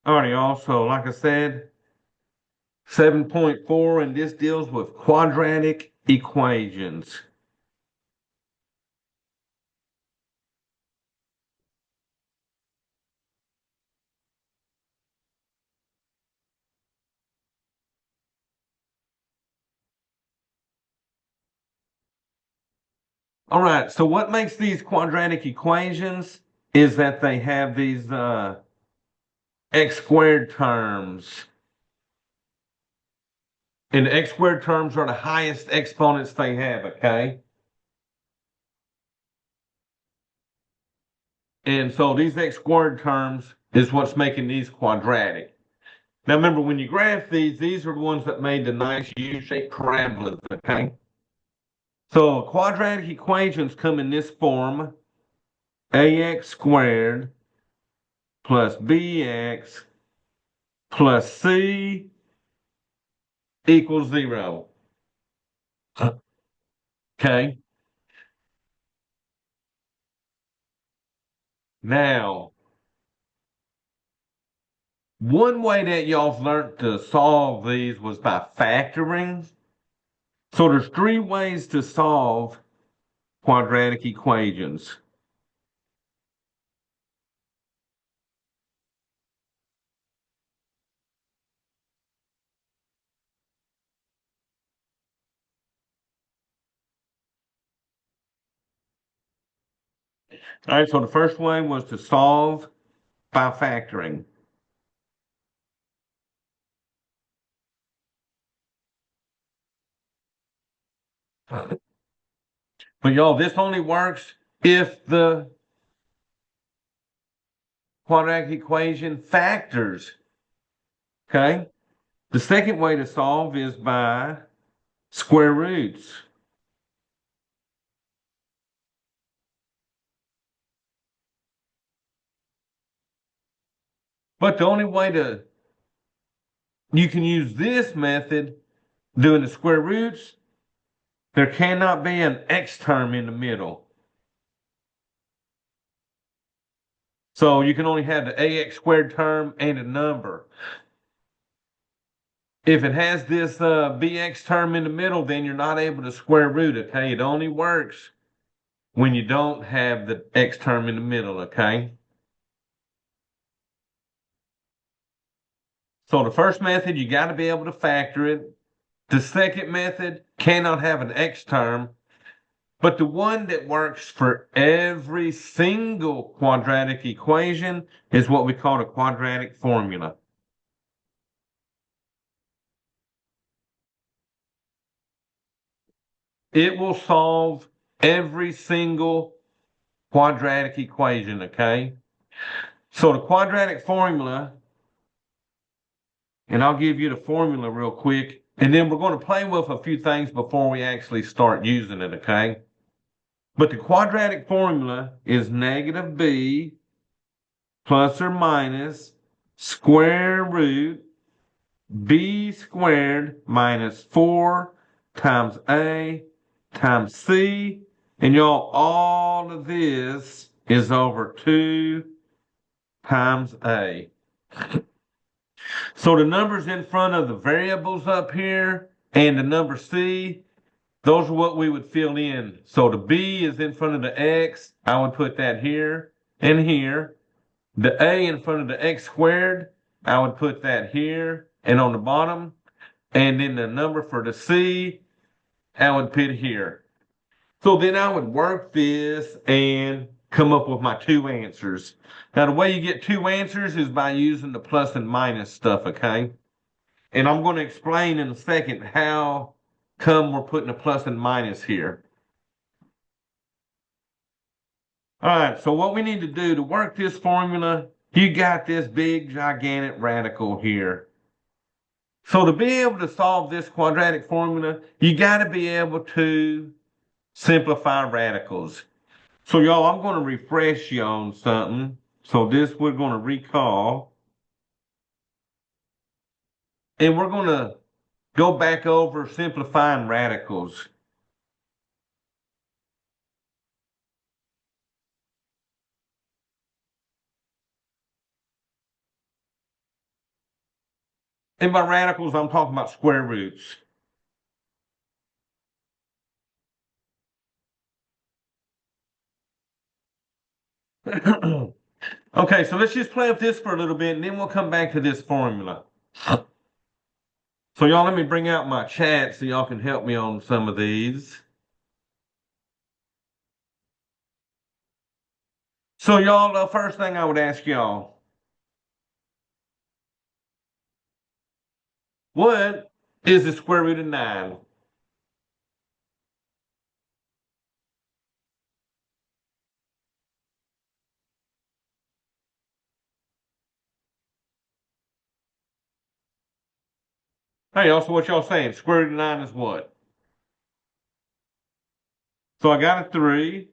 Alrighty, also, like I said, 7.4, and this deals with quadratic equations. All right, so what makes these quadratic equations is that they have these x squared terms. And the x squared terms are the highest exponents they have, okay? And so these x squared terms is what's making these quadratic. Now remember, when you graph these are the ones that made the nice U-shaped parabolas, okay? So quadratic equations come in this form: ax squared plus bx plus c equals 0. Okay. Now, one way that y'all've learned to solve these was by factoring. So there's three ways to solve quadratic equations. All right, so the first way was to solve by factoring. But y'all, this only works if the quadratic equation factors. Okay. The second way to solve is by square roots. But the only way to you can use this method doing the square roots, there cannot be an x term in the middle. So you can only have the ax squared term and a number. If it has this bx term in the middle, then you're not able to square root it, okay? It only works when you don't have the x term in the middle, okay? So the first method, you got to be able to factor it. The second method cannot have an x term, but the one that works for every single quadratic equation is what we call a quadratic formula. It will solve every single quadratic equation, okay? So the quadratic formula, and I'll give you the formula real quick, and then we're going to play with a few things before we actually start using it, okay? But the quadratic formula is negative b plus or minus square root b squared minus 4 times a times c. And y'all, all of this is over 2 times a. So the numbers in front of the variables up here and the number c, those are what we would fill in. So the b is in front of the x. I would put that here and here. The a in front of the x squared, I would put that here and on the bottom. And then the number for the c, I would put here. So then I would work this and come up with my two answers. Now, the way you get two answers is by using the plus and minus stuff, okay? And I'm going to explain in a second how come we're putting a plus and minus here. All right, so what we need to do to work this formula, you got this big, gigantic radical here. So to be able to solve this quadratic formula, you got to be able to simplify radicals. So y'all, I'm going to refresh you on something. So this we're going to recall. And we're going to go back over simplifying radicals. And by radicals, I'm talking about square roots. Okay, so let's just play with this for a little bit, and then we'll come back to this formula. So y'all, let me bring out my chat so y'all can help me on some of these. So y'all, the first thing I would ask y'all, what is the square root of 9? Hey, also what y'all saying? Square root of 9 is what? So I got a 3.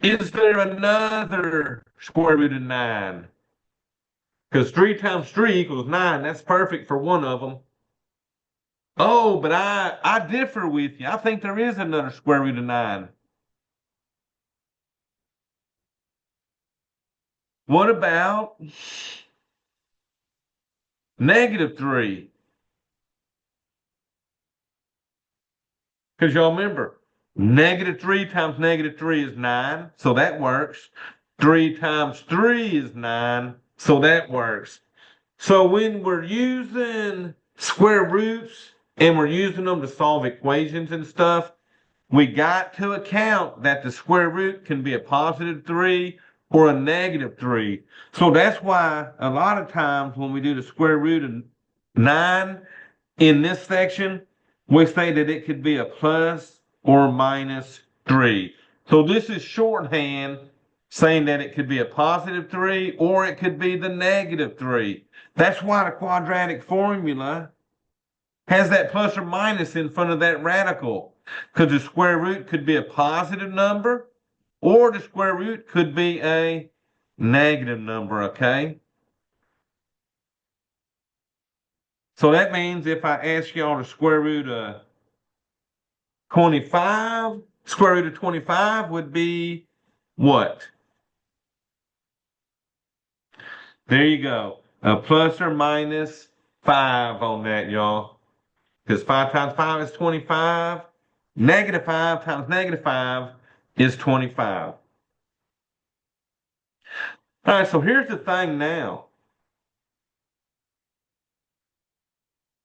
Is there another square root of 9? Because 3 times 3 equals 9. That's perfect for one of them. Oh, but I differ with you. I think there is another square root of 9. What about -3? Because y'all remember, -3 times -3 is 9, so that works. 3 times 3 is 9, so that works. So when we're using square roots and we're using them to solve equations and stuff, we got to account that the square root can be a +3 or a -3. So that's why a lot of times when we do the square root of 9 in this section, we say that it could be a plus or -3. So this is shorthand saying that it could be a +3 or it could be the -3. That's why the quadratic formula has that plus or minus in front of that radical, because the square root could be a positive number or the square root could be a negative number, okay? So that means if I ask y'all the square root of 25, square root of 25 would be what? There you go. A plus or minus 5 on that, y'all. Because 5 times 5 is 25. -5 times -5 is 25. All right, so here's the thing now.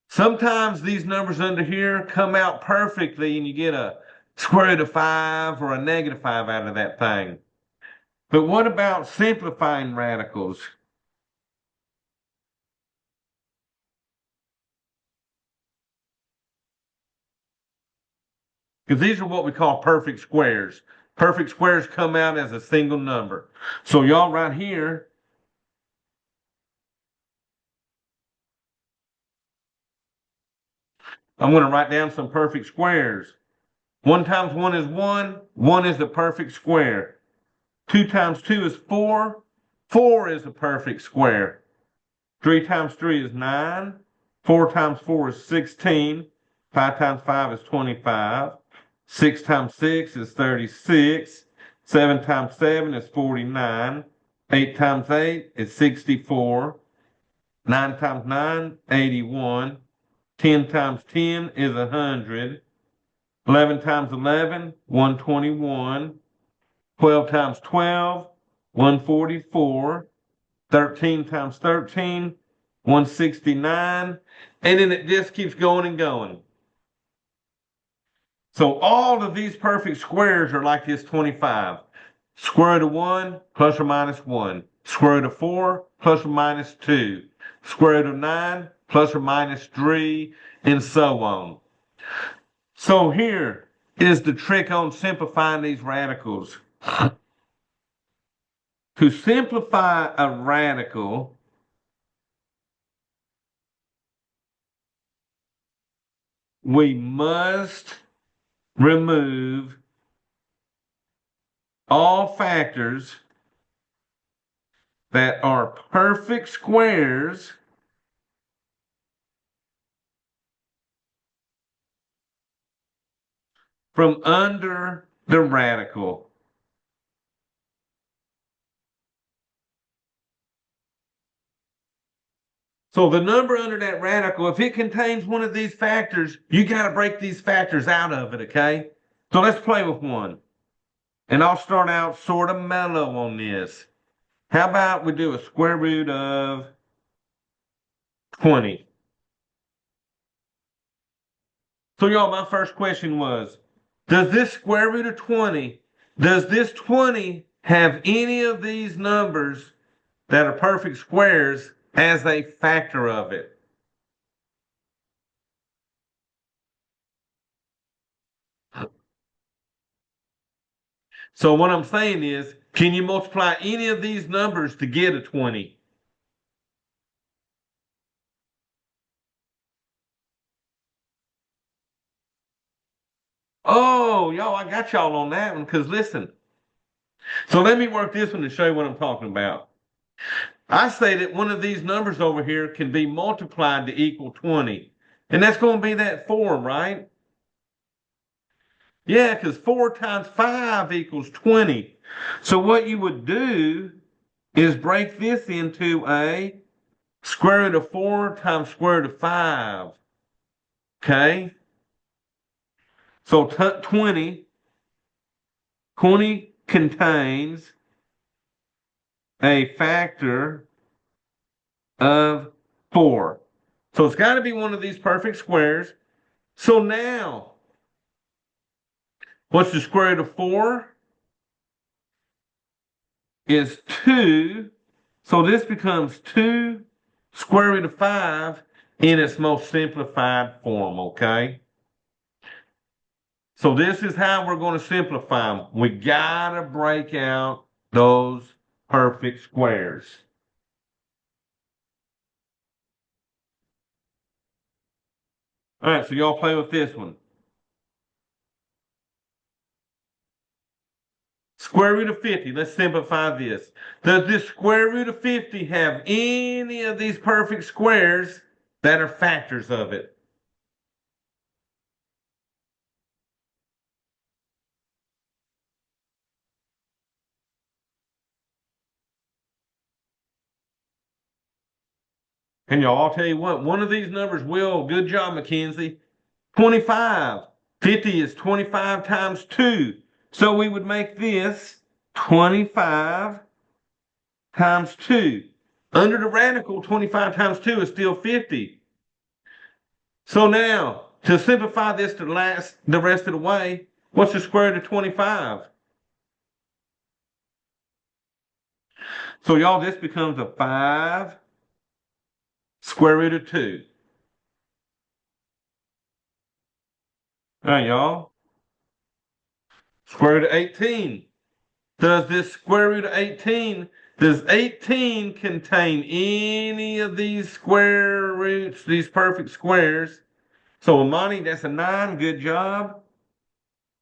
Sometimes these numbers under here come out perfectly and you get a square root of 5 or a -5 out of that thing. But what about simplifying radicals? Because these are what we call perfect squares. Perfect squares come out as a single number. So y'all right here, I'm going to write down some perfect squares. 1 times 1 is 1. 1 is the perfect square. 2 times 2 is 4. 4 is a perfect square. 3 times 3 is 9. 4 times 4 is 16. 5 times 5 is 25. 6 times 6 is 36. 7 times 7 is 49. 8 times 8 is 64. 9 times 9, 81. 10 times 10 is 100. 11 times 11, 121. 12 times 12, 144. 13 times 13, 169. And then it just keeps going and going. So all of these perfect squares are like this 25. Square root of 1 plus or minus 1. Square root of 4 plus or minus 2. Square root of 9 plus or minus 3, and so on. So here is the trick on simplifying these radicals. To simplify a radical, we must remove all factors that are perfect squares from under the radical. So the number under that radical, if it contains one of these factors, you got to break these factors out of it, okay? So let's play with one. And I'll start out sort of mellow on this. How about we do a square root of 20? So y'all, my first question was, does this square root of 20, does this 20 have any of these numbers that are perfect squares as a factor of it? So what I'm saying is, can you multiply any of these numbers to get a 20? Oh, y'all, I got y'all on that one, because listen. So let me work this one to show you what I'm talking about. I say that one of these numbers over here can be multiplied to equal 20. And that's going to be that 4, right? Yeah, because 4 times 5 equals 20. So what you would do is break this into a square root of 4 times square root of 5. Okay? So 20 contains a factor of 4. So it's got to be one of these perfect squares. So now, what's the square root of 4? Is 2. So this becomes 2 square root of 5 in its most simplified form, okay? So this is how we're going to simplify them. We got to break out those perfect squares. All right, so y'all play with this one. Square root of 50. Let's simplify this. Does this square root of 50 have any of these perfect squares that are factors of it? And y'all, I'll tell you what, one of these numbers will. Good job, Mackenzie. 25. 50 is 25 times 2. So we would make this 25 times 2. Under the radical, 25 times 2 is still 50. So now, to simplify this to last the rest of the way, what's the square root of 25? So y'all, this becomes a 5 square root of 2. All right, y'all. Square root of 18. Does this square root of 18, does 18 contain any of these square roots, these perfect squares? So Amani, that's a 9. Good job.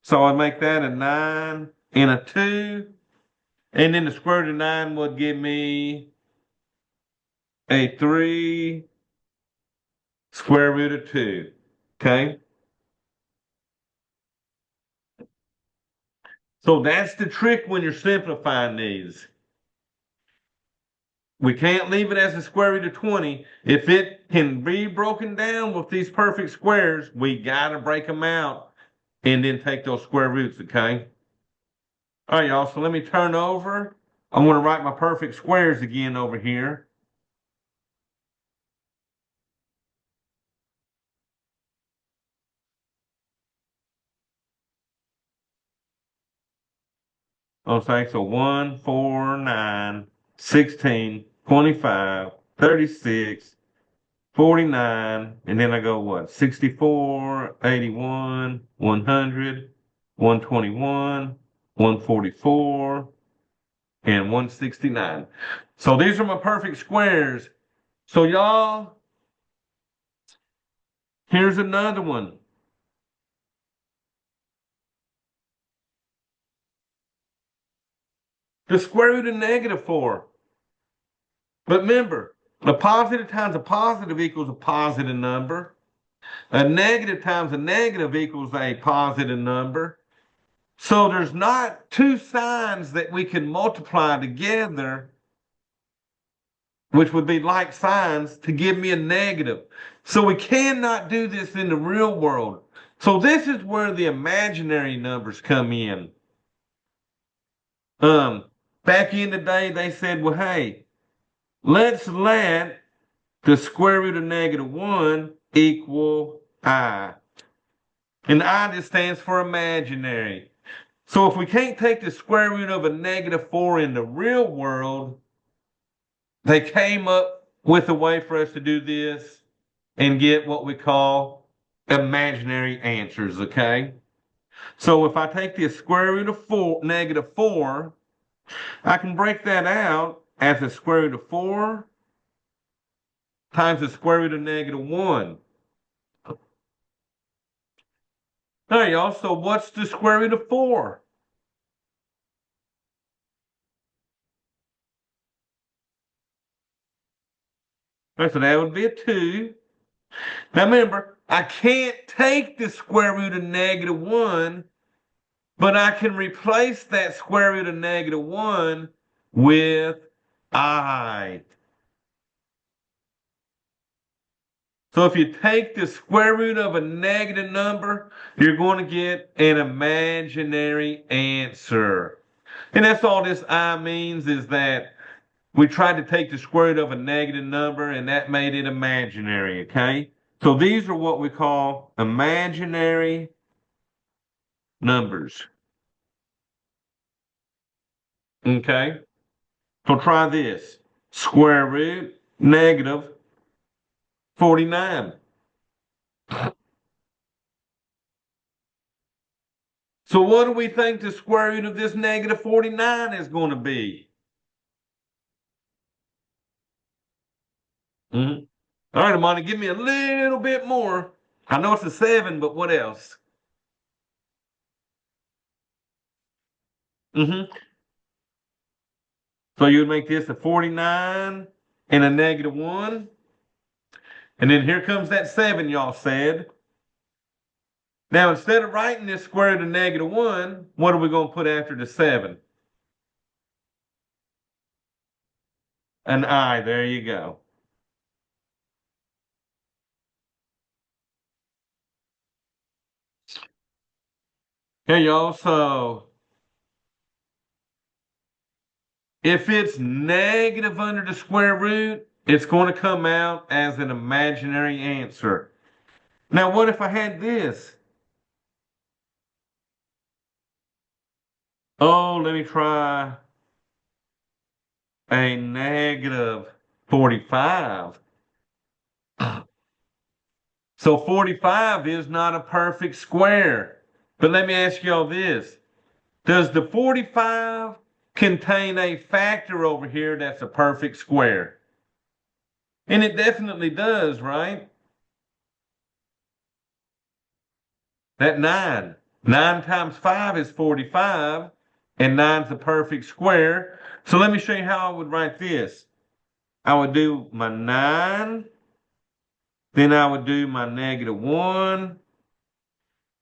So I'd make that a 9 and a 2. And then the square root of 9 would give me a 3 square root of 2. Okay? So that's the trick when you're simplifying these. We can't leave it as a square root of 20. If it can be broken down with these perfect squares, we got to break them out and then take those square roots, okay? All right, y'all, so let me turn over. I'm going to write my perfect squares again over here. Okay, so 1, 4, 9, 16, 25, 36, 49, and then I go what? 64, 81, 100, 121, 144, and 169. So these are my perfect squares. So y'all, here's another one. The square root of -4. But remember, a positive times a positive equals a positive number. A negative times a negative equals a positive number. So there's not two signs that we can multiply together which would be like signs, to give me a negative. So we cannot do this in the real world. So this is where the imaginary numbers come in. Um, Back in the day, they said, well, hey, let's let the square root of -1 equal I. And I just stands for imaginary. So if we can't take the square root of a -4 in the real world, they came up with a way for us to do this and get what we call imaginary answers, okay? So if I take the square root of -4, I can break that out as the square root of 4 times the square root of -1. All right, y'all, so what's the square root of 4? All right, so that would be a 2. Now remember, I can't take the square root of -1, but I can replace that square root of -1 with I. So if you take the square root of a negative number, you're going to get an imaginary answer. And that's all this I means, is that we tried to take the square root of a negative number and that made it imaginary, okay? So these are what we call imaginary numbers, okay? So try this. Square root -49. So what do we think the square root of this -49 is going to be? Mm-hmm. All right, Amani, give me a little bit more. I know it's a 7, but what else? Mm-hmm. So you would make this a 49 and a -1. And then here comes that 7 y'all said. Now, instead of writing this square root of -1, what are we going to put after the 7? An I. There you go. Hey, y'all. So if it's negative under the square root, it's going to come out as an imaginary answer. Now, what if I had this? Oh, let me try a -45. So 45 is not a perfect square. But let me ask y'all this. Does the 45 contain a factor over here that's a perfect square? And it definitely does, right? That 9. 9 times 5 is 45, and 9 is a perfect square. So let me show you how I would write this. I would do my 9, then I would do my -1,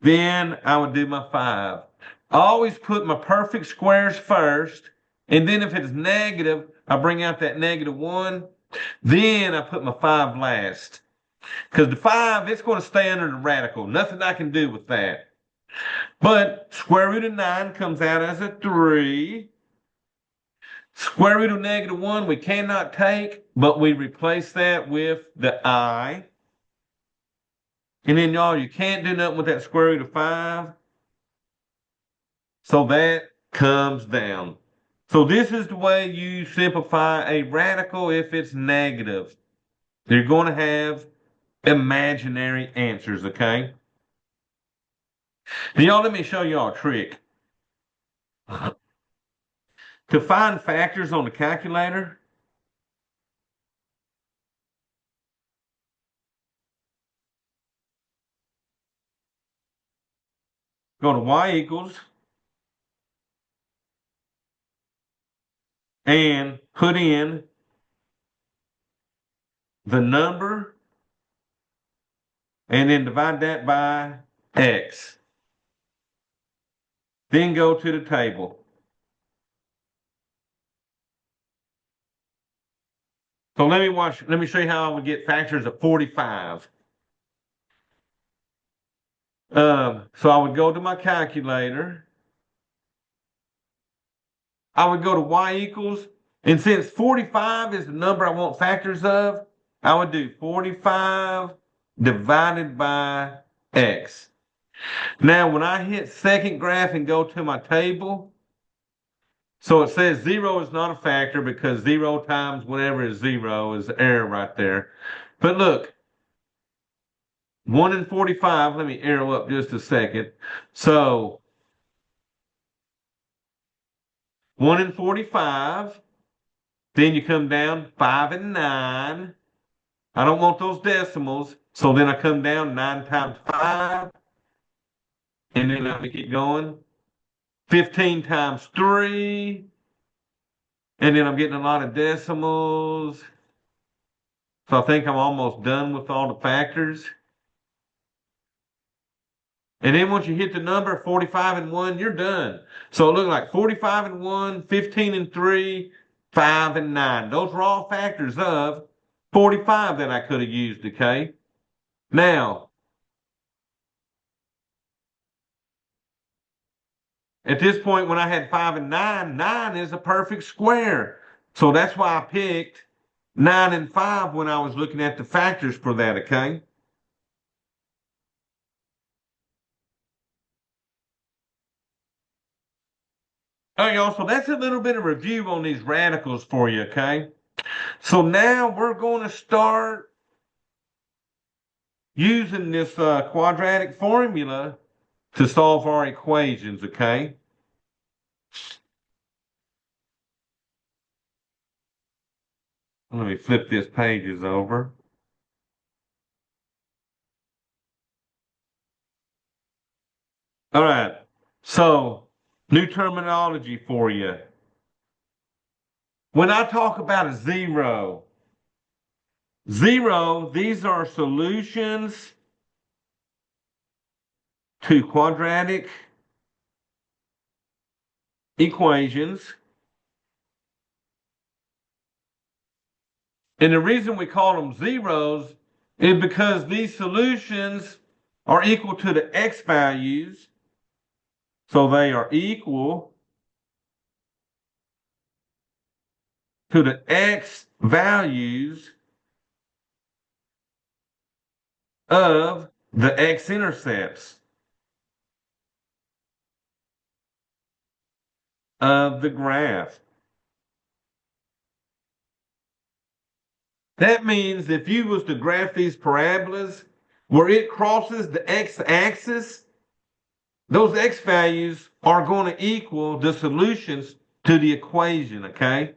then I would do my 5. I always put my perfect squares first, and then if it's negative, I bring out that -1. Then I put my 5 last. Because the 5, it's going to stay under the radical. Nothing I can do with that. But square root of 9 comes out as a 3. Square root of -1 we cannot take, but we replace that with the I. And then, y'all, you can't do nothing with that square root of 5. So that comes down. So this is the way you simplify a radical if it's negative. You're going to have imaginary answers, okay? Now, y'all, let me show y'all a trick. To find factors on the calculator, go to y equals and put in the number and then divide that by x. Then go to the table. So let me show you how I would get factors of 45. So I would go to my calculator. I would go to y equals, and since 45 is the number I want factors of, I would do 45 divided by x. Now, when I hit second graph and go to my table, so it says 0 is not a factor because 0 times whatever is 0 is error right there. But look, 1 in 45, let me arrow up just a second. So 1 in 45, then you come down 5 and 9. I don't want those decimals, so then I come down 9 times 5, and then let me keep going. 15 times 3, and then I'm getting a lot of decimals. So I think I'm almost done with all the factors. And then once you hit the number 45 and 1, you're done. So it looked like 45 and 1, 15 and 3, 5 and 9. Those were all factors of 45 that I could have used, okay? Now, at this point when I had 5 and 9, 9 is a perfect square. So that's why I picked 9 and 5 when I was looking at the factors for that, okay? All right, y'all, so that's a little bit of review on these radicals for you, okay? So now we're going to start using this quadratic formula to solve our equations, okay? Let me flip this pages over. All right, so new terminology for you. When I talk about a zero, these are solutions to quadratic equations. And the reason we call them zeros is because these solutions are equal to the x values. So they are equal to the x values of the x-intercepts of the graph. That means if you was to graph these parabolas where it crosses the x-axis, those x values are going to equal the solutions to the equation, okay?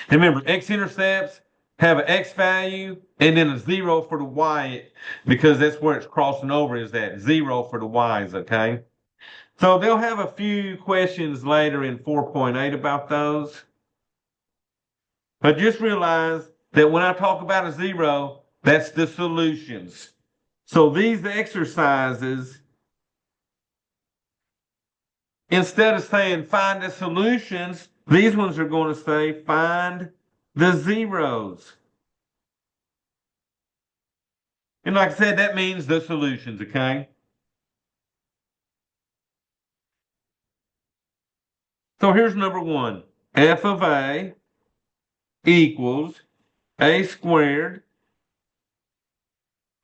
And remember, x-intercepts have an x value and then a 0 for the y because that's where it's crossing over is that 0 for the y's, okay? So they'll have a few questions later in 4.8 about those. But just realize that when I talk about a 0, that's the solutions. So these exercises, instead of saying find the solutions, these ones are going to say find the zeros. And like I said, that means the solutions, okay? So here's number one. F of A equals A squared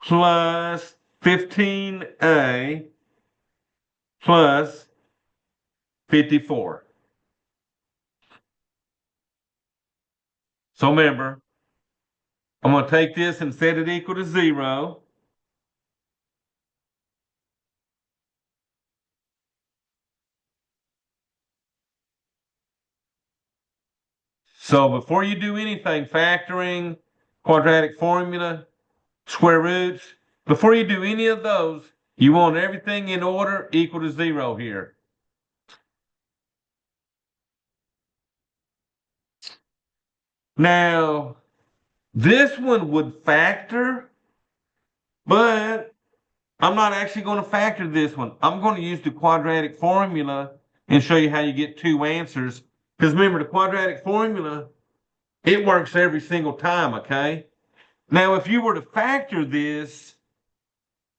plus 15A plus 54. So remember, I'm going to take this and set it equal to 0. So before you do anything, factoring, quadratic formula, square roots, before you do any of those, you want everything in order equal to 0 here. Now, this one would factor, but I'm not actually going to factor this one. I'm going to use the quadratic formula and show you how you get two answers. Because remember, the quadratic formula It works every single time, okay? Now, if you were to factor this,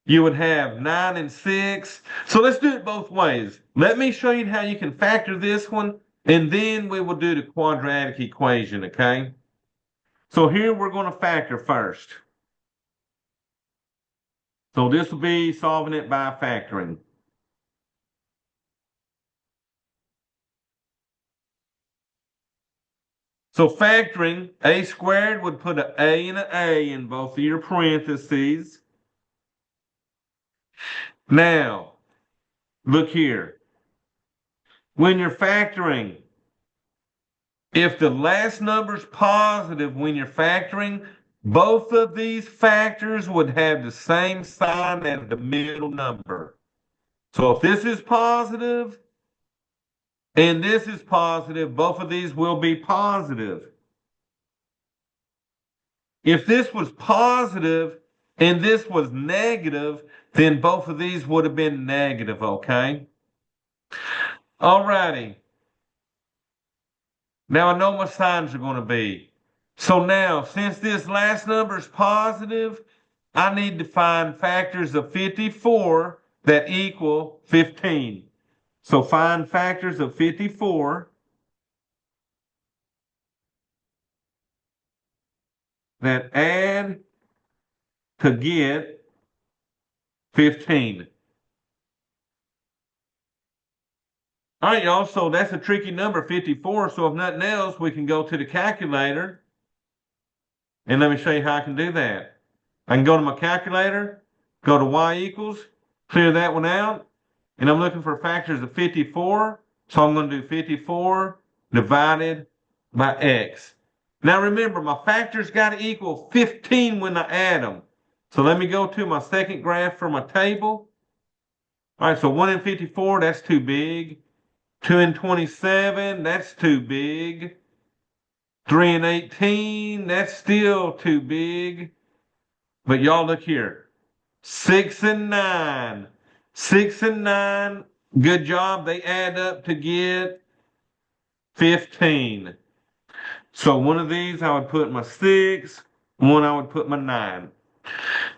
you would have 9 and 6. So let's do it both ways. Let me show you how you can factor this one, and then we will do the quadratic equation, okay? So here we're going to factor first. So this will be solving it by factoring. So factoring, a squared would put an A and an A in both of your parentheses. Now, look here. When you're factoring, if the last number's positive when you're factoring, both of these factors would have the same sign as the middle number. So if this is positive and this is positive, both of these will be positive. If this was positive and this was negative, then both of these would have been negative, okay? All righty. Now I know my signs are going to be. So now, since this last number is positive, I need to find factors of 54 that equal 15. So find factors of 54 that add to get 15. All right, y'all, so that's a tricky number, 54. So if nothing else, we can go to the calculator. And let me show you how I can do that. I can go to my calculator, go to y equals, clear that one out, and I'm looking for factors of 54. So I'm going to do 54 divided by x. Now remember, my factors got to equal 15 when I add them. So let me go to my second graph for my table. All right, so 1 in 54, that's too big. 2 in 27, that's too big. 3 and 18, that's still too big. But y'all look here. 6 and 9. 6 and 9, good job. They add up to get 15. So one of these I would put my 6, one I would put my 9.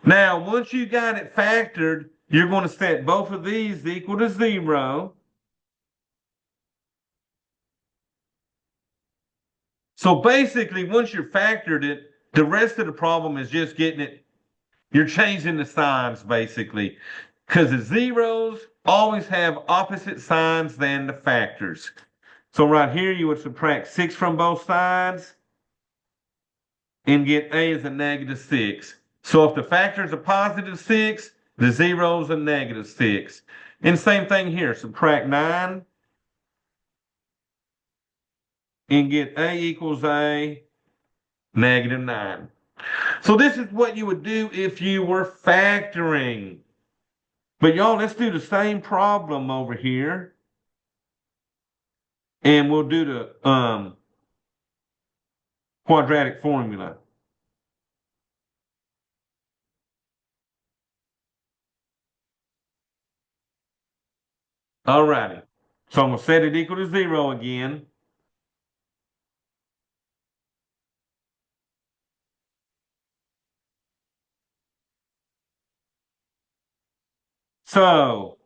Now, once you got it factored, you're going to set both of these equal to 0. So basically, once you're factored it, the rest of the problem is just getting it. You're changing the signs basically, because the zeros always have opposite signs than the factors. So right here, you would subtract 6 from both sides and get a as a negative 6. So if the factors are positive 6, the zeros are negative 6. And same thing here, subtract 9 and get a equals a negative 9. So this is what you would do if you were factoring. But y'all, let's do the same problem over here. And we'll do the quadratic formula. All righty. So I'm going to set it equal to 0 again. So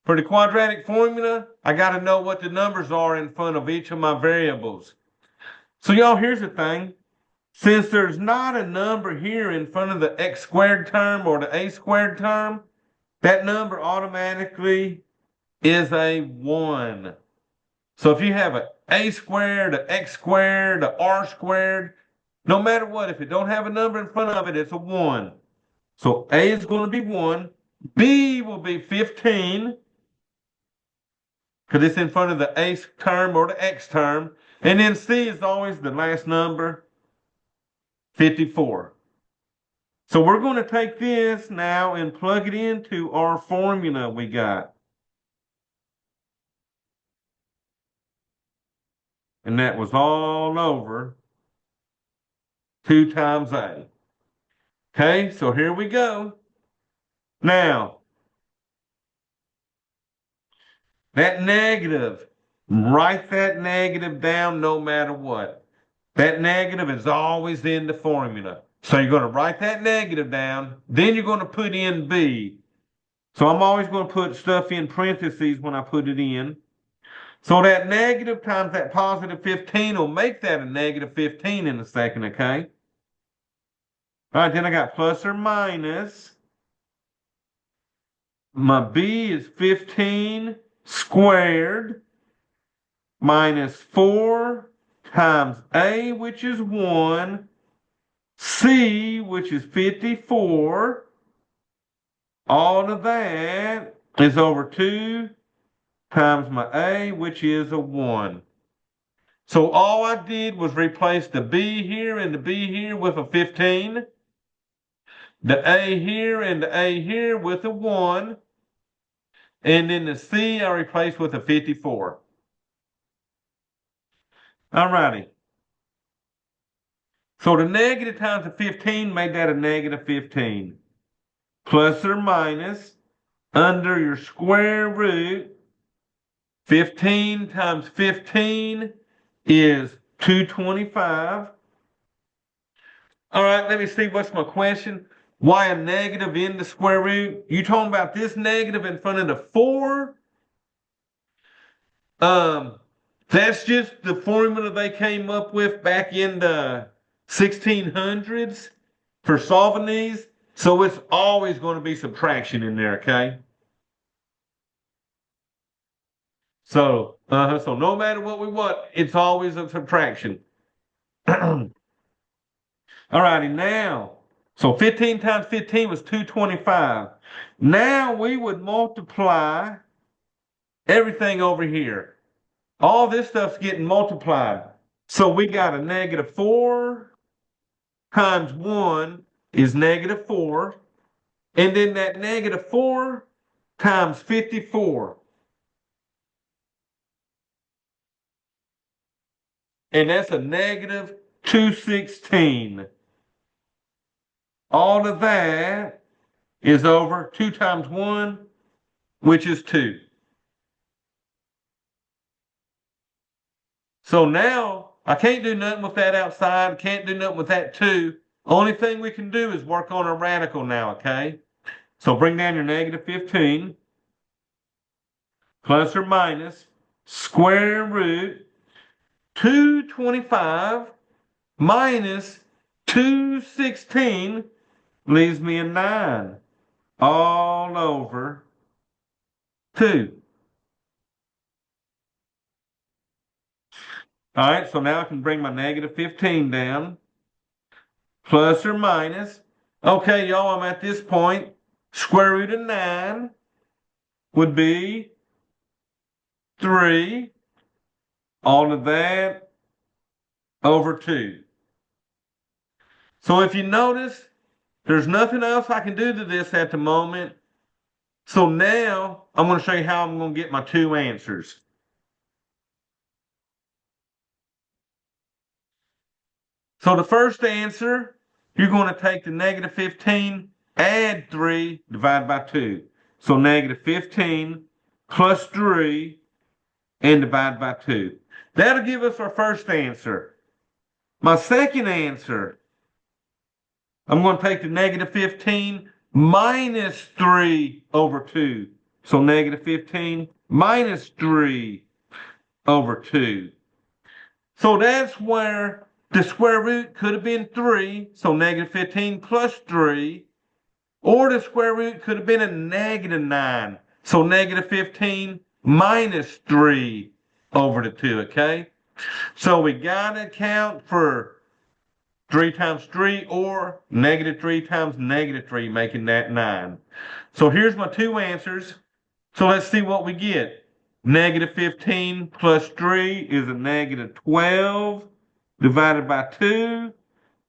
for the quadratic formula, I got to know what the numbers are in front of each of my variables. So y'all, here's the thing. Since there's not a number here in front of the x squared term or the a squared term, that number automatically is a 1. So if you have a squared, a x squared, a r squared, no matter what, if it don't have a number in front of it, it's a 1. So a is going to be 1. B will be 15 because it's in front of the a term or the x term. And then C is always the last number, 54. So we're going to take this now and plug it into our formula we got. And that was all over 2 times A. Okay, so here we go. Now, That negative, write that negative down no matter what. That negative is always in the formula. So you're going to write that negative down, then you're going to put in B. So I'm always going to put stuff in parentheses when I put it in. So that negative times that positive 15 will make that a negative 15 in a second, okay? All right, then I got plus or minus. My B is 15 squared minus 4 times A, which is 1, C, which is 54. All of that is over 2 times my A, which is a 1. So all I did was replace the B here and the B here with a 15, the A here and the A here with a 1, and then the C I replaced with a 54. All righty. So the negative times the 15 made that a negative 15. Plus or minus, under your square root, 15 times 15 is 225. All right, let me see, what's my question? Why a negative in the square root? You talking about this negative in front of the 4? That's just the formula they came up with back in the 1600s for solving these. So it's always going to be subtraction in there, okay? So no matter what we want, it's always a subtraction. All righty, now, so 15 times 15 was 225. Now we would multiply everything over here. All this stuff's getting multiplied. So we got a negative 4 times 1 is negative 4. And then that negative 4 times 54. And that's a negative 216. All of that is over 2 times 1, which is 2. So now I can't do nothing with that outside. Can't do nothing with that 2. Only thing we can do is work on a radical now, okay? So bring down your negative 15. Plus or minus square root 225 minus 216 leaves me a 9 all over 2. All right, so now I can bring my negative 15 down. Plus or minus. Okay, y'all, I'm at this point. Square root of 9 would be 3. All of that over 2. So if you notice, there's nothing else I can do to this at the moment. So now I'm going to show you how I'm going to get my 2 answers. So the first answer, you're going to take the negative 15, add 3, divide by 2. So negative 15 plus 3 and divide by 2. That'll give us our first answer. My second answer, I'm going to take the negative 15 minus 3 over 2. So negative 15 minus 3 over 2. So that's where the square root could have been 3. So negative 15 plus 3. Or the square root could have been a negative 9. So negative 15 minus 3 over the 2, okay? So we got to account for 3 times 3 or negative 3 times negative 3, making that 9. So here's my 2 answers. So let's see what we get. Negative 15 plus 3 is a negative 12 divided by 2.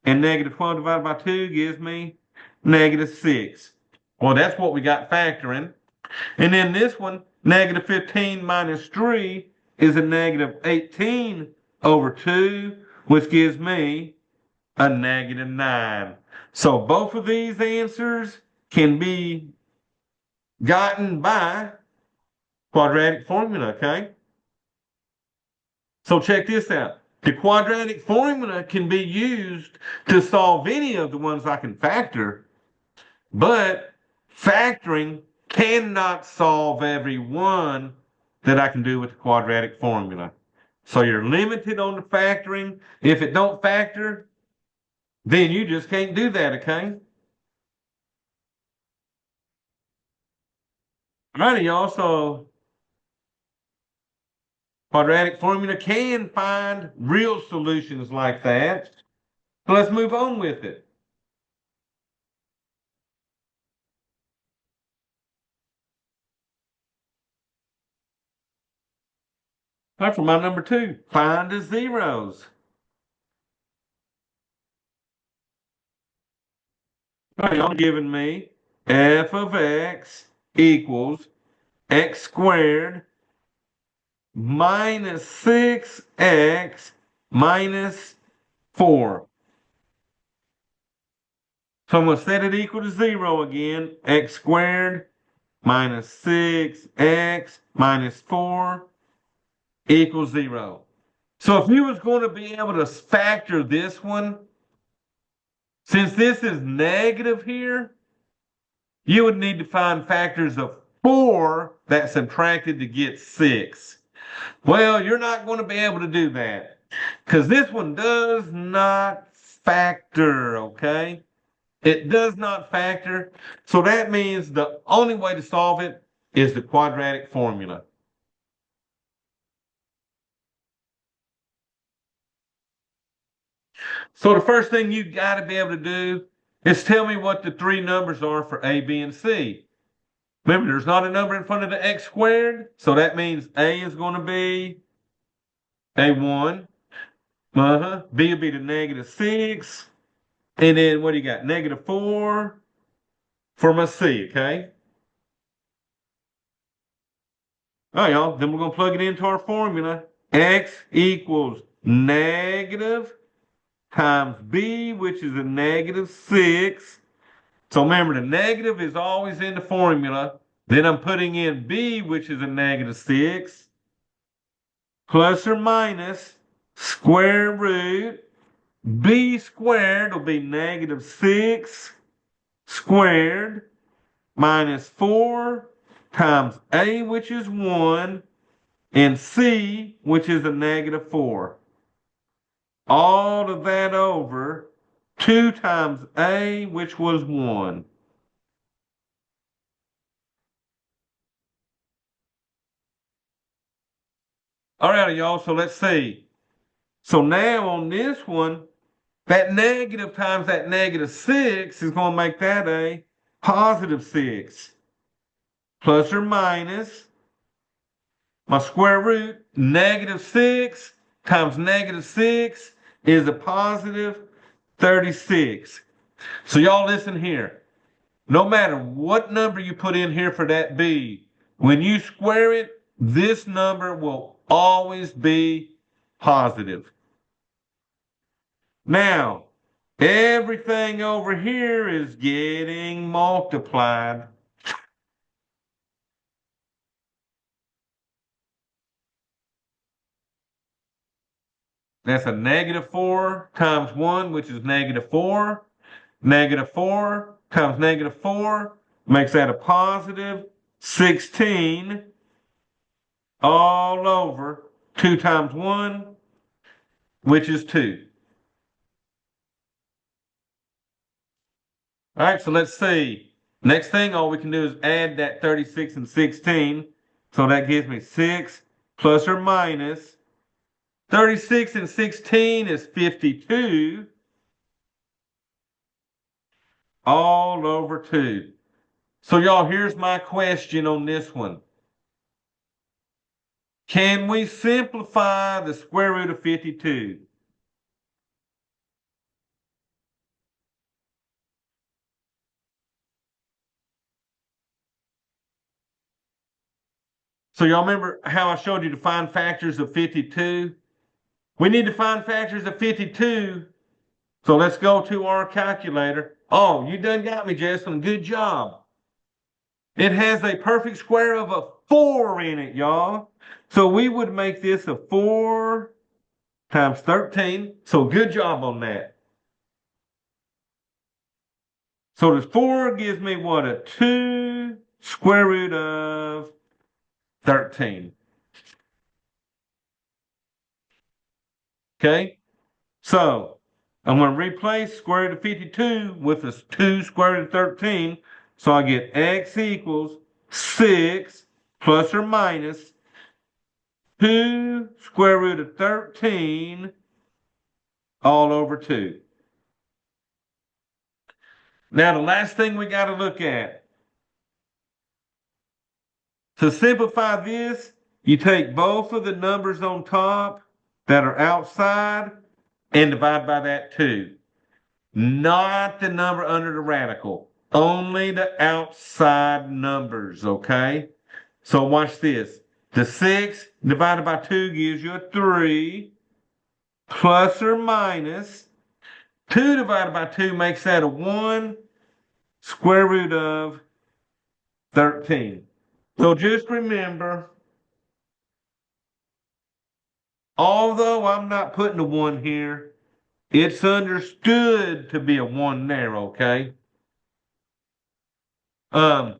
And negative 12 divided by 2 gives me negative 6. Well, that's what we got factoring. And then this one, negative 15 minus 3 is a negative 18 over 2, which gives me a negative 9. So both of these answers can be gotten by quadratic formula, okay? So check this out. The quadratic formula can be used to solve any of the ones I can factor, but factoring cannot solve every one that I can do with the quadratic formula. So you're limited on the factoring. If it don't factor, then you just can't do that, okay? Alrighty, y'all. So quadratic formula can find real solutions like that. So let's move on with it. All right, for my number 2, find the zeros. All right, y'all giving me f of x equals x squared minus 6x minus 4. So I'm going to set it equal to 0 again. X squared minus 6x minus 4 equals 0. So if you was going to be able to factor this one, since this is negative here, you would need to find factors of 4 that subtracted to get 6. Well, you're not going to be able to do that because this one does not factor, okay? It does not factor. So that means the only way to solve it is the quadratic formula. So the first thing you got to be able to do is tell me what the 3 numbers are for A, B, and C. Remember, there's not a number in front of the x squared, so that means A is going to be A1. B will be the negative 6. And then what do you got? Negative 4 for my C, okay? All right, y'all. Then we're going to plug it into our formula. X equals negative times B, which is a negative 6. So remember, the negative is always in the formula. Then I'm putting in B, which is a negative 6, plus or minus square root. B squared will be negative 6 squared minus 4 times A, which is 1, and C, which is a negative 4. All of that over 2 times A, which was 1. All right, y'all, so let's see. So now on this one, that negative times that negative 6 is going to make that a positive 6. Plus or minus my square root, negative 6 times negative 6 is a positive 36. So y'all listen here. No matter what number you put in here for that B, when you square it, this number will always be positive. Now, everything over here is getting multiplied. That's a negative 4 times 1, which is negative 4. Negative 4 times negative 4 makes that a positive 16 all over 2 times 1, which is 2. All right, so let's see. Next thing, all we can do is add that 36 and 16. So that gives me 6 plus or minus 36 and 16 is 52 all over 2. So y'all, here's my question on this one. Can we simplify the square root of 52? So y'all remember how I showed you to find factors of 52? We need to find factors of 52. So let's go to our calculator. Oh, you done got me, Jason. Good job. It has a perfect square of a 4 in it, y'all. So we would make this a 4 times 13. So good job on that. So the 4 gives me what? A 2 square root of 13. Okay? So I'm going to replace square root of 52 with a 2 square root of 13. So I get x equals 6 plus or minus 2 square root of 13 all over 2. Now, the last thing we got to look at. To simplify this, you take both of the numbers on top that are outside and divide by that 2. Not the number under the radical. Only the outside numbers, okay? So watch this. The 6 divided by 2 gives you a 3 plus or minus 2 divided by 2 makes that a 1 square root of 13. So just remember, although I'm not putting a 1 here, it's understood to be a 1 there, okay? Um,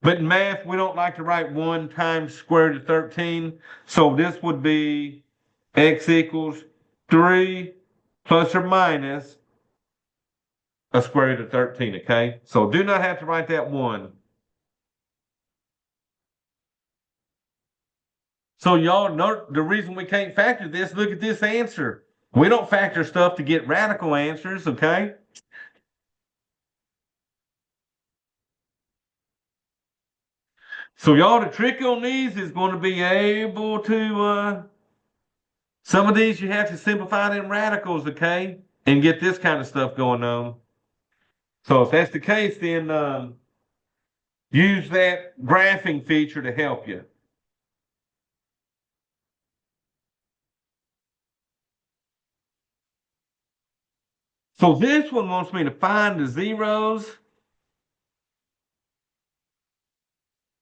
but in math, we don't like to write 1 times square root of 13. So this would be x equals 3 plus or minus a square root of 13, okay? So do not have to write that 1. So y'all know the reason we can't factor this, look at this answer. We don't factor stuff to get radical answers, okay? So y'all, the trick on these is going to be able to, some of these you have to simplify them radicals, okay? And get this kind of stuff going on. So if that's the case, then use that graphing feature to help you. So this one wants me to find the zeros.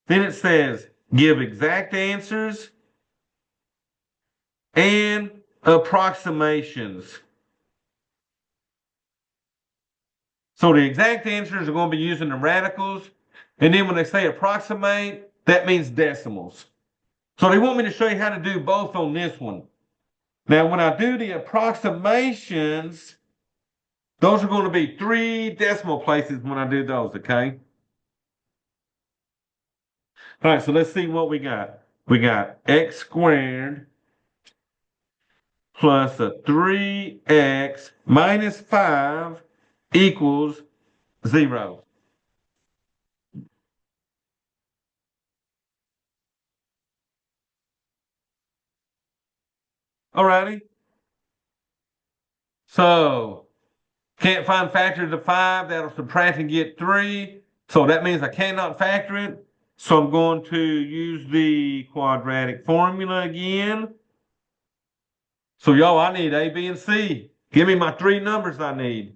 Then it says give exact answers and approximations. So the exact answers are going to be using the radicals. And then when they say approximate, that means decimals. So they want me to show you how to do both on this one. Now, when I do the approximations, those are going to be 3 decimal places when I do those, okay? All right, so let's see what we got. We got x squared plus a 3x minus 5 equals 0. All righty. So can't find factors of 5 that'll subtract and get 3. So that means I cannot factor it. So I'm going to use the quadratic formula again. So y'all, I need A, B, and C. Give me my 3 numbers I need.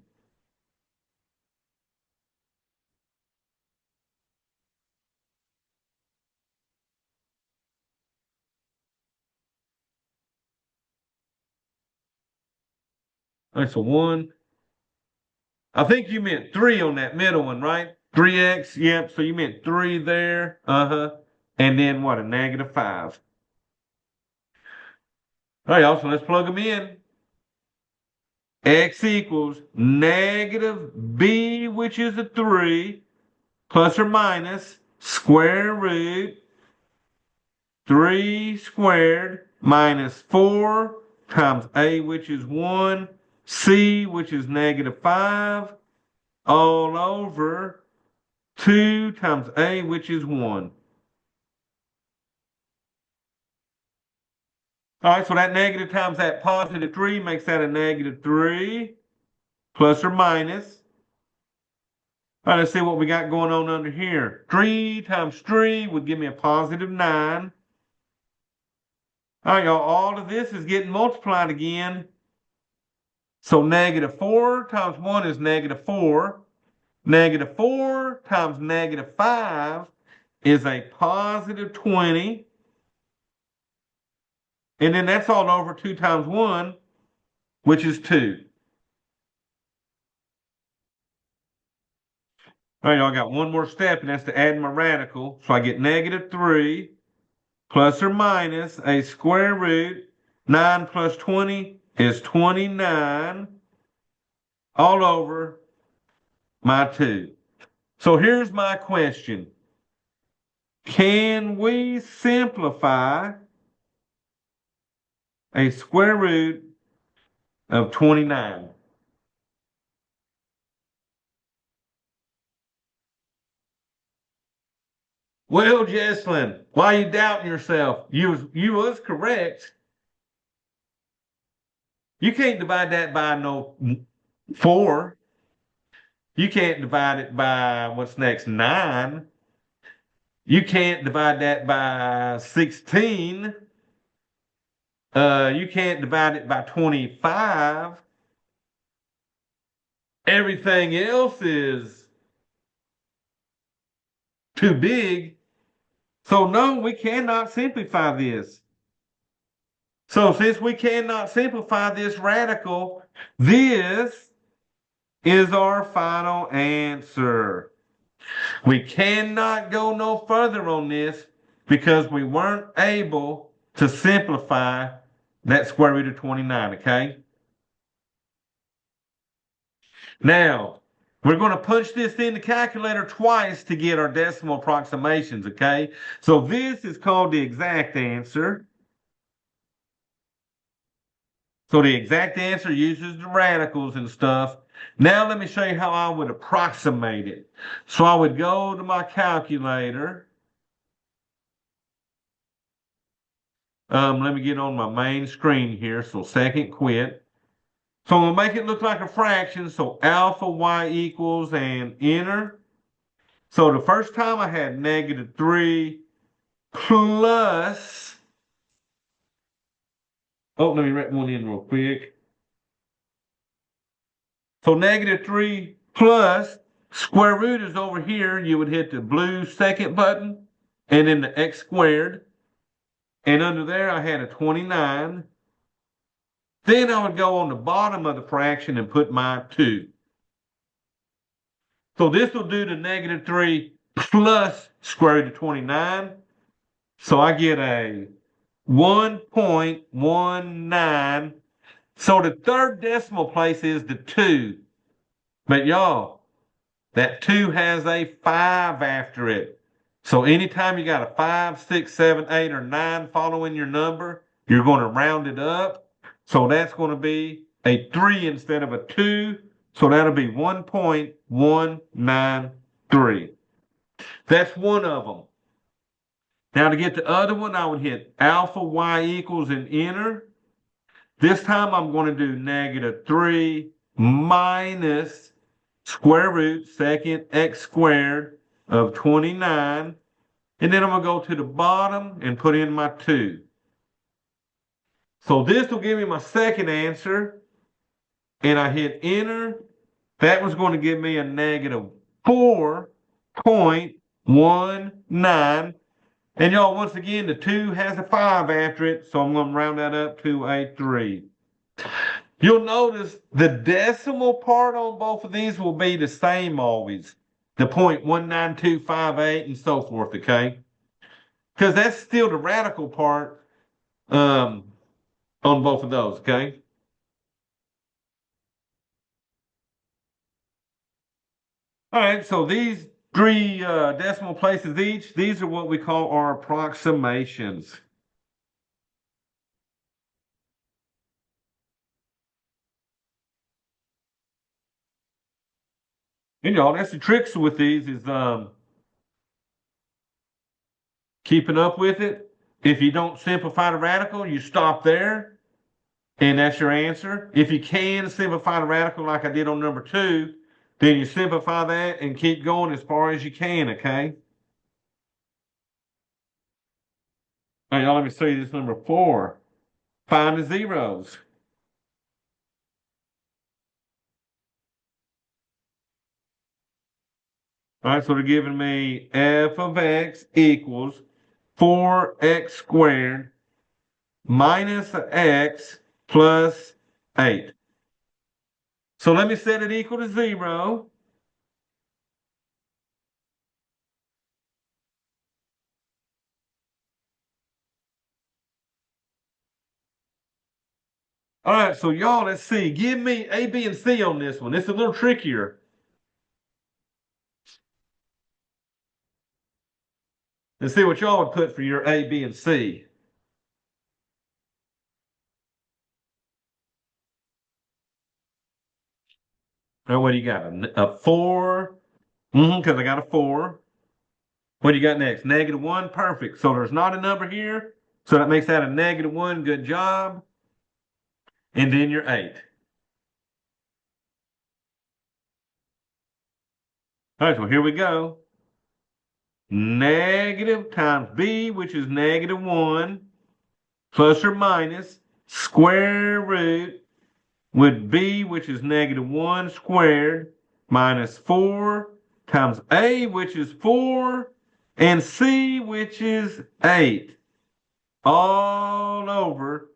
All right, so 1. I think you meant 3 on that middle one, right? 3x, yep. So you meant 3 there. Uh-huh. And then what, a negative 5. All right, y'all, so let's plug them in. X equals negative b, which is a 3, plus or minus square root 3 squared minus 4 times a, which is 1, c, which is negative 5, all over 2 times a, which is 1. All right, so that negative times that positive 3 makes that a negative 3, plus or minus. All right, let's see what we got going on under here. 3 times 3 would give me a positive 9. All right, y'all, all of this is getting multiplied again. So negative 4 times 1 is negative 4. Negative 4 times negative 5 is a positive 20. And then that's all over 2 times 1, which is 2. All right, I got one more step, and that's to add my radical. So I get negative 3 plus or minus a square root. 9 plus 20 is 29 all over my 2. So here's my question. Can we simplify a square root of 29? Well, Jesslyn, why are you doubting yourself? You was correct. You can't divide that by no 4. You can't divide it by what's next, 9. You can't divide that by 16. You can't divide it by 25. Everything else is too big. So no, we cannot simplify this. So since we cannot simplify this radical, this is our final answer. We cannot go no further on this because we weren't able to simplify that square root of 29, okay? Now, we're going to punch this in the calculator twice to get our decimal approximations, okay? So this is called the exact answer. So the exact answer uses the radicals and stuff. Now let me show you how I would approximate it. So I would go to my calculator. Let me get on my main screen here. So second quit. So I'm going to make it look like a fraction. So alpha y equals and enter. So the first time I had negative 3 plus, oh, let me write one in real quick. So negative 3 plus square root is over here. You would hit the blue second button and then the x squared. And under there, I had a 29. Then I would go on the bottom of the fraction and put my 2. So this will do the negative 3 plus square root of 29. So I get a 1.19. So the third decimal place is the 2. But y'all, that 2 has a 5 after it. So anytime you got a 5, 6, 7, 8, or 9 following your number, you're going to round it up. So that's going to be a 3 instead of a 2. So that'll be 1.193. That's one of them. Now to get the other one, I would hit alpha y equals and enter. This time I'm going to do negative 3 minus square root second x squared of 29. And then I'm going to go to the bottom and put in my 2. So this will give me my second answer. And I hit enter. That was going to give me a negative 4.19. And y'all, once again, the 2 has a 5 after it. So I'm going to round that up to a 3. You'll notice the decimal part on both of these will be the same always. The 0.19258 and so forth, okay? Because that's still the radical part on both of those, okay? All right, so these 3 decimal places each, these are what we call our approximations. And y'all, that's the tricks with these is keeping up with it. If you don't simplify the radical, you stop there, and that's your answer. If you can simplify the radical like I did on number 2, then you simplify that and keep going as far as you can, okay? All right, y'all, let me show you this number 4. Find the zeros. All right, so they're giving me f of x equals 4x squared minus x plus 8. So let me set it equal to 0. All right, so y'all, let's see. Give me A, B, and C on this one. It's a little trickier. Let's see what y'all would put for your A, B, and C. Now, what do you got? A 4? Because I got a 4. What do you got next? -1? Perfect. So there's not a number here. So that makes that a -1. Good job. And then your 8. All right, so here we go. Negative times B, which is -1, plus or minus square root with B, which is -1 squared, minus 4 times A, which is 4, and C, which is 8, all over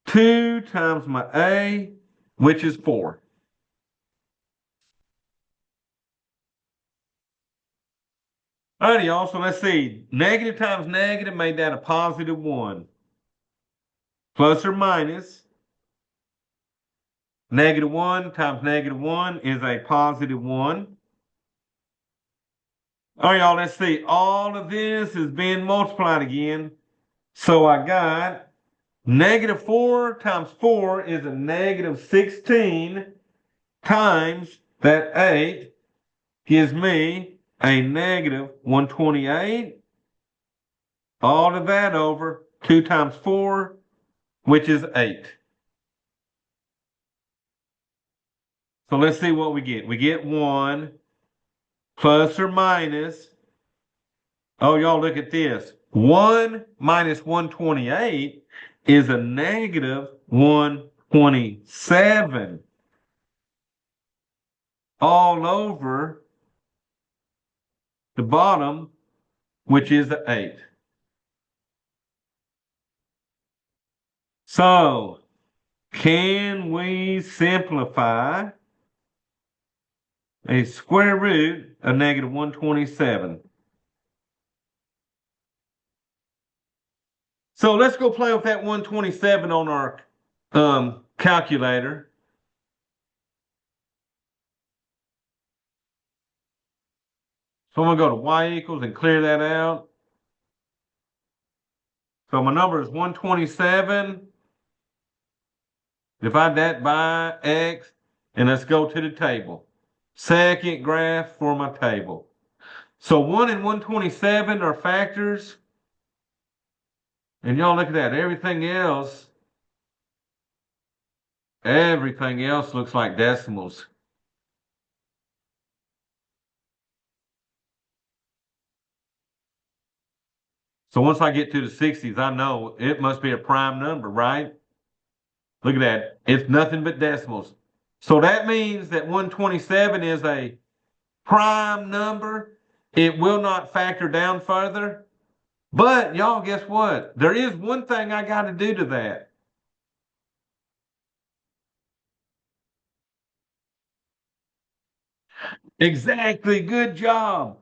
2 times my A, which is 4. Alrighty, y'all, so let's see. Negative times negative made that a +1. Plus or minus -1 times -1 is a +1. All right, y'all, let's see. All of this is being multiplied again. So I got -4 times 4 is a -16 times that 8 gives me a -128. All of that over 2 times 4, which is 8. So let's see what we get. We get 1 plus or minus. Oh, y'all, look at this. 1 minus 128 is a -127 all over the bottom, which is the 8. So, can we simplify a square root of -127? So let's go play with that 127 on our calculator. So I'm going to go to y equals and clear that out. So my number is 127. Divide that by x, and let's go to the table. Second graph for my table. So 1 and 127 are factors. And y'all look at that. Everything else looks like decimals. So once I get to the 60s, I know it must be a prime number, right? Look at that. It's nothing but decimals. So that means that 127 is a prime number. It will not factor down further. But y'all, guess what? There is one thing I got to do to that. Exactly. Good job.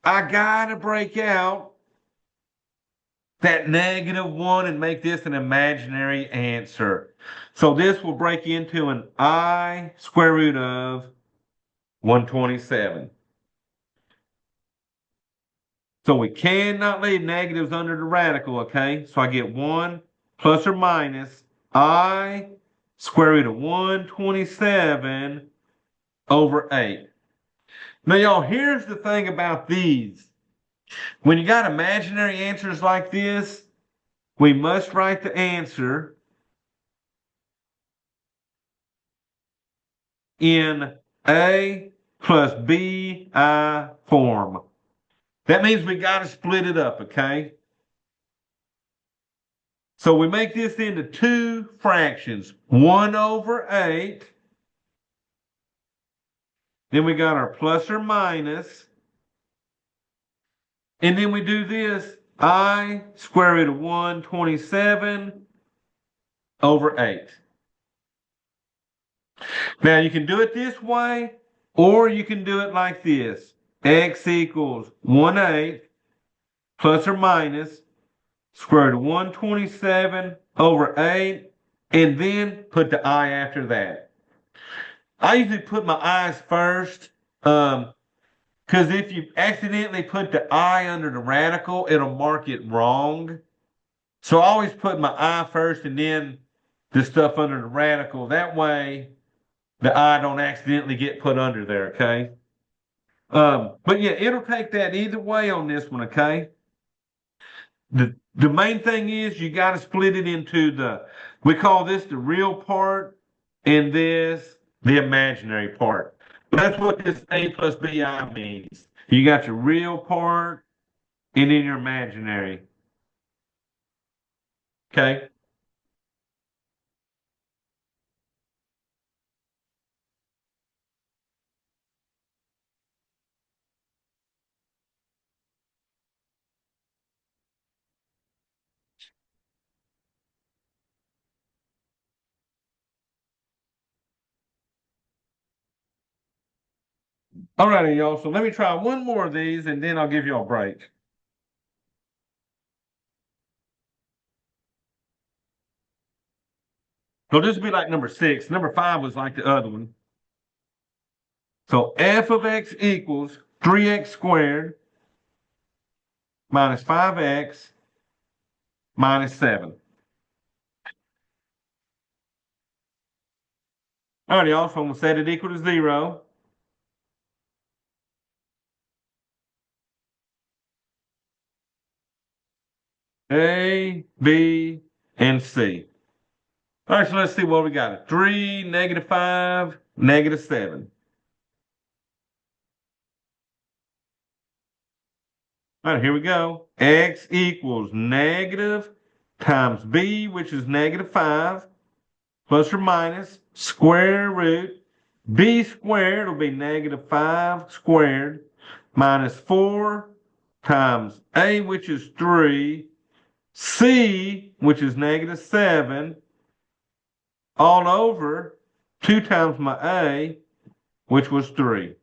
I got to break out that -1 and make this an imaginary answer. So this will break into an I square root of 127. So we cannot leave negatives under the radical, okay? So I get 1 plus or minus I square root of 127 over 8. Now, y'all, here's the thing about these. When you got imaginary answers like this, we must write the answer in A plus BI form. That means we got to split it up, okay? So we make this into two fractions, 1 over 8. Then we got our plus or minus And then we do this, I square root of 127 over 8. Now you can do it this way, or you can do it like this. X equals 1/8 plus or minus square root of 127 over 8, and then put the I after that. I usually put my I's first, because if you accidentally put the I under the radical, it'll mark it wrong. So I always put my I first and then the stuff under the radical. That way the I don't accidentally get put under there, okay? But yeah, it'll take that either way on this one, okay? The main thing is you got to split it into we call this the real part and this the imaginary part. That's what this A plus BI means. You got your real part and then your imaginary. Okay? All righty, y'all. So let me try one more of these and then I'll give you a break. So this will be like number 6. Number 5 was like the other one. So f of x equals 3x squared minus 5x minus 7. All right, y'all. So I'm going to set it equal to 0. A, B, and C. All right, so let's see what we got. 3, -5, -7. All right, here we go. X equals negative times B, which is -5, plus or minus square root. B squared will be -5 squared minus 4 times A, which is 3, C, which is -7, all over 2 times my A, which was 3.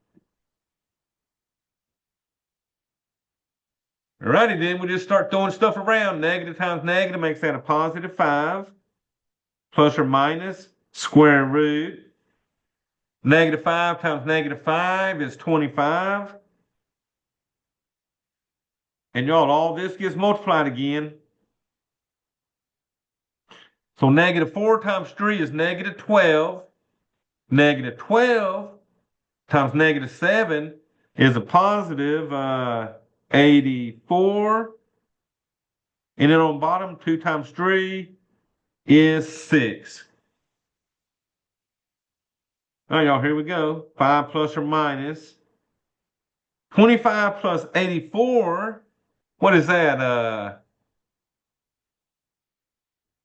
Alrighty, then we just start throwing stuff around. Negative times negative makes that a +5, plus or minus square root. -5 times -5 is 25. And y'all, all this gets multiplied again. So -4 times 3 is -12. -12 times -7 is a positive 84. And then on the bottom, 2 times 3 is 6. All right, y'all, here we go. 5 plus or minus 25 plus 84. What is that?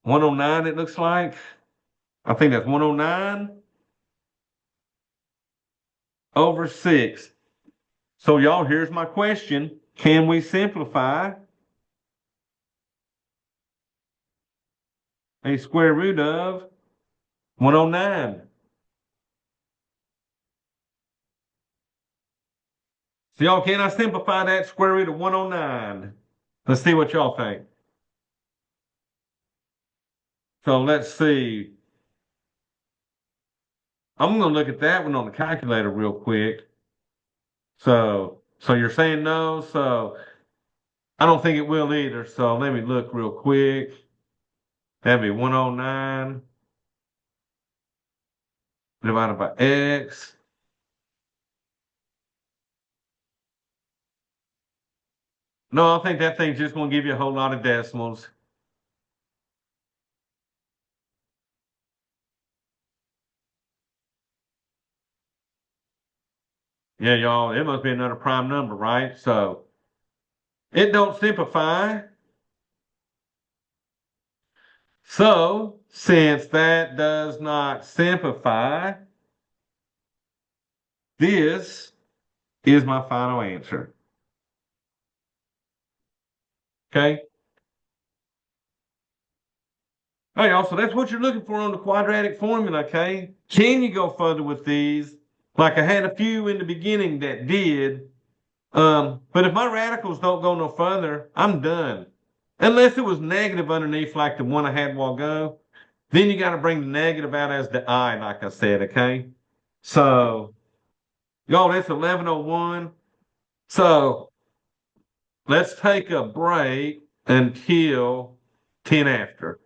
109, it looks like. I think that's 109 over 6. So, y'all, here's my question. Can we simplify a square root of 109? So, y'all, can I simplify that square root of 109? Let's see what y'all think. So, let's see. I'm going to look at that one on the calculator real quick. So you're saying no? So I don't think it will either. So let me look real quick. That'd be 109 divided by x. No, I think that thing's just going to give you a whole lot of decimals. Yeah, y'all, it must be another prime number, right? So it don't simplify. So since that does not simplify, this is my final answer. Okay. Hey, also, that's what you're looking for on the quadratic formula, okay? Can you go further with these? Like I had a few in the beginning that did, but if my radicals don't go no further, I'm done. Unless it was negative underneath like the one I had a while ago, then you got to bring the negative out as the I, like I said, okay? So, y'all, that's 11:01. So let's take a break until 10 after.